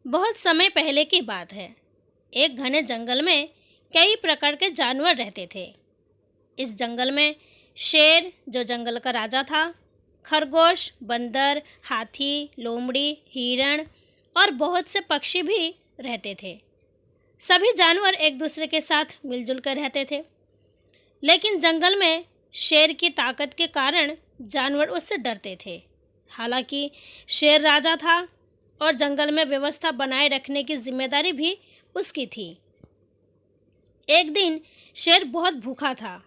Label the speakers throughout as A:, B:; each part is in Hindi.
A: बहुत समय पहले की बात है। एक घने जंगल में कई प्रकार के जानवर रहते थे। इस जंगल में शेर जो जंगल का राजा था, खरगोश, बंदर, हाथी, लोमड़ी, हिरण और बहुत से पक्षी भी रहते थे। सभी जानवर एक दूसरे के साथ मिलजुल कर रहते थे। लेकिन जंगल में शेर की ताकत के कारण जानवर उससे डरते थे। हालांकि शेर राजा था और जंगल में व्यवस्था बनाए रखने की जिम्मेदारी भी उसकी थी। एक दिन शेर बहुत भूखा था।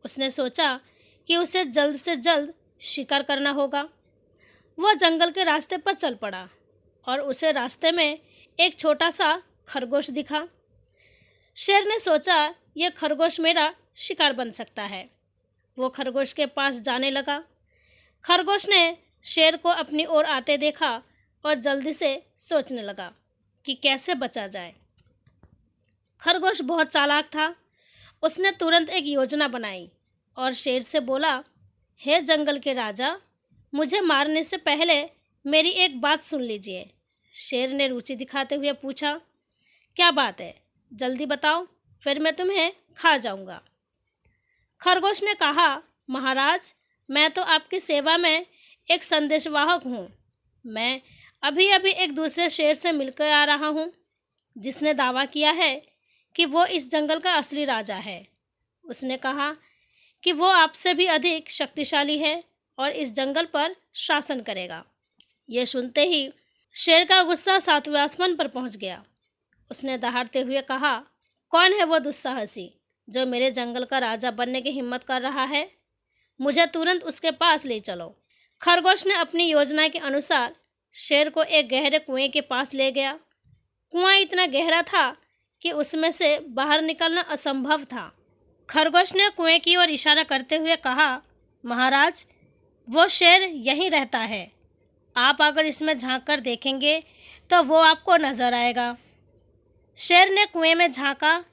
A: उसने सोचा कि उसे जल्द से जल्द शिकार करना होगा। वह जंगल के रास्ते पर चल पड़ा और उसे रास्ते में एक छोटा सा खरगोश दिखा। शेर ने सोचा यह खरगोश मेरा शिकार बन सकता है। वो खरगोश के पास जाने लगा। खरगोश ने शेर को अपनी ओर आते देखा और जल्दी से सोचने लगा कि कैसे बचा जाए। खरगोश बहुत चालाक था। उसने तुरंत एक योजना बनाई और शेर से बोला, हे जंगल के राजा, मुझे मारने से पहले मेरी एक बात सुन लीजिए। शेर ने रुचि दिखाते हुए पूछा, क्या बात है? जल्दी बताओ, फिर मैं तुम्हें खा जाऊंगा। खरगोश ने कहा, महाराज, मैं तो आपकी सेवा में एक संदेशवाहक हूँ। मैं अभी अभी एक दूसरे शेर से मिलकर आ रहा हूँ जिसने दावा किया है कि वो इस जंगल का असली राजा है। उसने कहा कि वो आपसे भी अधिक शक्तिशाली है और इस जंगल पर शासन करेगा। ये सुनते ही शेर का गुस्सा सातवें आसमान पर पहुंच गया। उसने दहाड़ते हुए कहा, कौन है वो दुस्साहसी जो मेरे जंगल का राजा बनने की हिम्मत कर रहा है? मुझे तुरंत उसके पास ले चलो। खरगोश ने अपनी योजना के अनुसार शेर को एक गहरे कुएं के पास ले गया। कुआं इतना गहरा था कि उसमें से बाहर निकलना असंभव था। खरगोश ने कुएं की ओर इशारा करते हुए कहा, महाराज, वो शेर यहीं रहता है। आप अगर इसमें झांक कर देखेंगे तो वो आपको नजर आएगा। शेर ने कुएं में झांका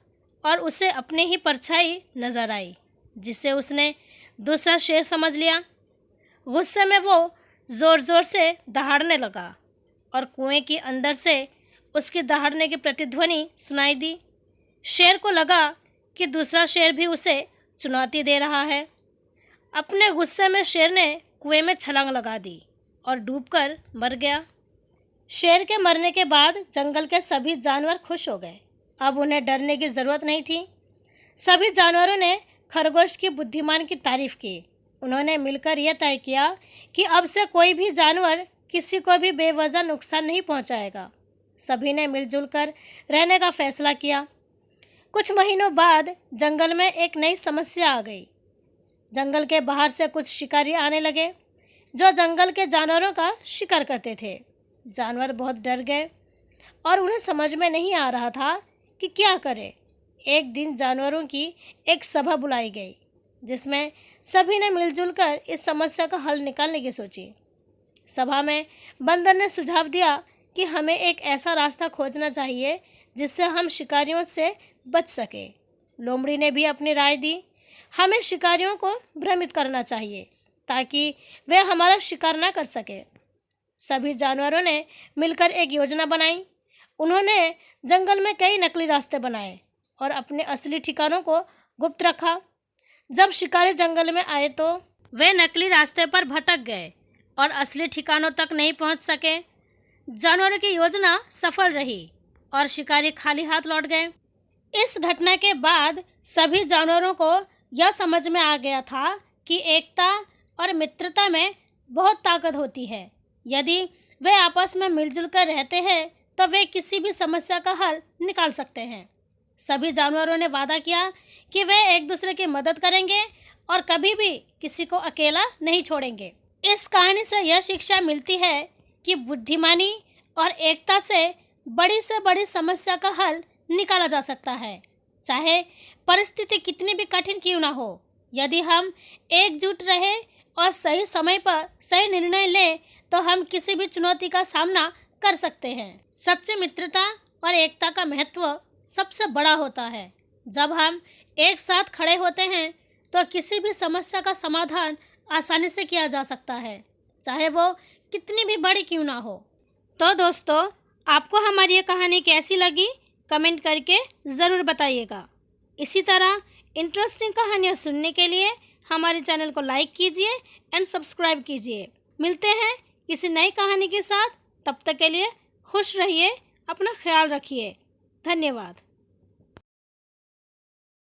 A: और उसे अपनी ही परछाई नजर आई, जिसे उसने दूसरा शेर समझ लिया। गुस्से में वो जोर जोर से दहाड़ने लगा और कुएं के अंदर से उसकी दहाड़ने की प्रतिध्वनि सुनाई दी। शेर को लगा कि दूसरा शेर भी उसे चुनौती दे रहा है। अपने गुस्से में शेर ने कुएं में छलांग लगा दी और डूबकर मर गया। शेर के मरने के बाद जंगल के सभी जानवर खुश हो गए। अब उन्हें डरने की ज़रूरत नहीं थी। सभी जानवरों ने खरगोश की बुद्धिमान की तारीफ की। उन्होंने मिलकर यह तय किया कि अब से कोई भी जानवर किसी को भी बेवजह नुकसान नहीं पहुंचाएगा। सभी ने मिलजुल कर रहने का फैसला किया। कुछ महीनों बाद जंगल में एक नई समस्या आ गई। जंगल के बाहर से कुछ शिकारी आने लगे जो जंगल के जानवरों का शिकार करते थे। जानवर बहुत डर गए और उन्हें समझ में नहीं आ रहा था कि क्या करें। एक दिन जानवरों की एक सभा बुलाई गई जिसमें सभी ने मिलजुल कर इस समस्या का हल निकालने की सोची। सभा में बंदर ने सुझाव दिया कि हमें एक ऐसा रास्ता खोजना चाहिए जिससे हम शिकारियों से बच सके। लोमड़ी ने भी अपनी राय दी, हमें शिकारियों को भ्रमित करना चाहिए ताकि वे हमारा शिकार ना कर सके। सभी जानवरों ने मिलकर एक योजना बनाई। उन्होंने जंगल में कई नकली रास्ते बनाए और अपने असली ठिकानों को गुप्त रखा। जब शिकारी जंगल में आए तो वे नकली रास्ते पर भटक गए और असली ठिकानों तक नहीं पहुंच सके। जानवरों की योजना सफल रही और शिकारी खाली हाथ लौट गए। इस घटना के बाद सभी जानवरों को यह समझ में आ गया था कि एकता और मित्रता में बहुत ताकत होती है। यदि वे आपस में मिलजुल कर रहते हैं तो वे किसी भी समस्या का हल निकाल सकते हैं। सभी जानवरों ने वादा किया कि वे एक दूसरे की मदद करेंगे और कभी भी किसी को अकेला नहीं छोड़ेंगे। इस कहानी से यह शिक्षा मिलती है कि बुद्धिमानी और एकता से बड़ी समस्या का हल निकाला जा सकता है, चाहे परिस्थिति कितनी भी कठिन क्यों ना हो। यदि हम एकजुट रहें और सही समय पर सही निर्णय लें तो हम किसी भी चुनौती का सामना कर सकते हैं। सच्ची मित्रता और एकता का महत्व सबसे बड़ा होता है। जब हम एक साथ खड़े होते हैं तो किसी भी समस्या का समाधान आसानी से किया जा सकता है, चाहे वो कितनी भी बड़ी क्यों ना हो। तो दोस्तों, आपको हमारी ये कहानी कैसी लगी कमेंट करके ज़रूर बताइएगा। इसी तरह इंटरेस्टिंग कहानियाँ सुनने के लिए हमारे चैनल को लाइक कीजिए एंड सब्सक्राइब कीजिए। मिलते हैं किसी नई कहानी के साथ। तब तक के लिए खुश रहिए, अपना ख्याल रखिए। धन्यवाद।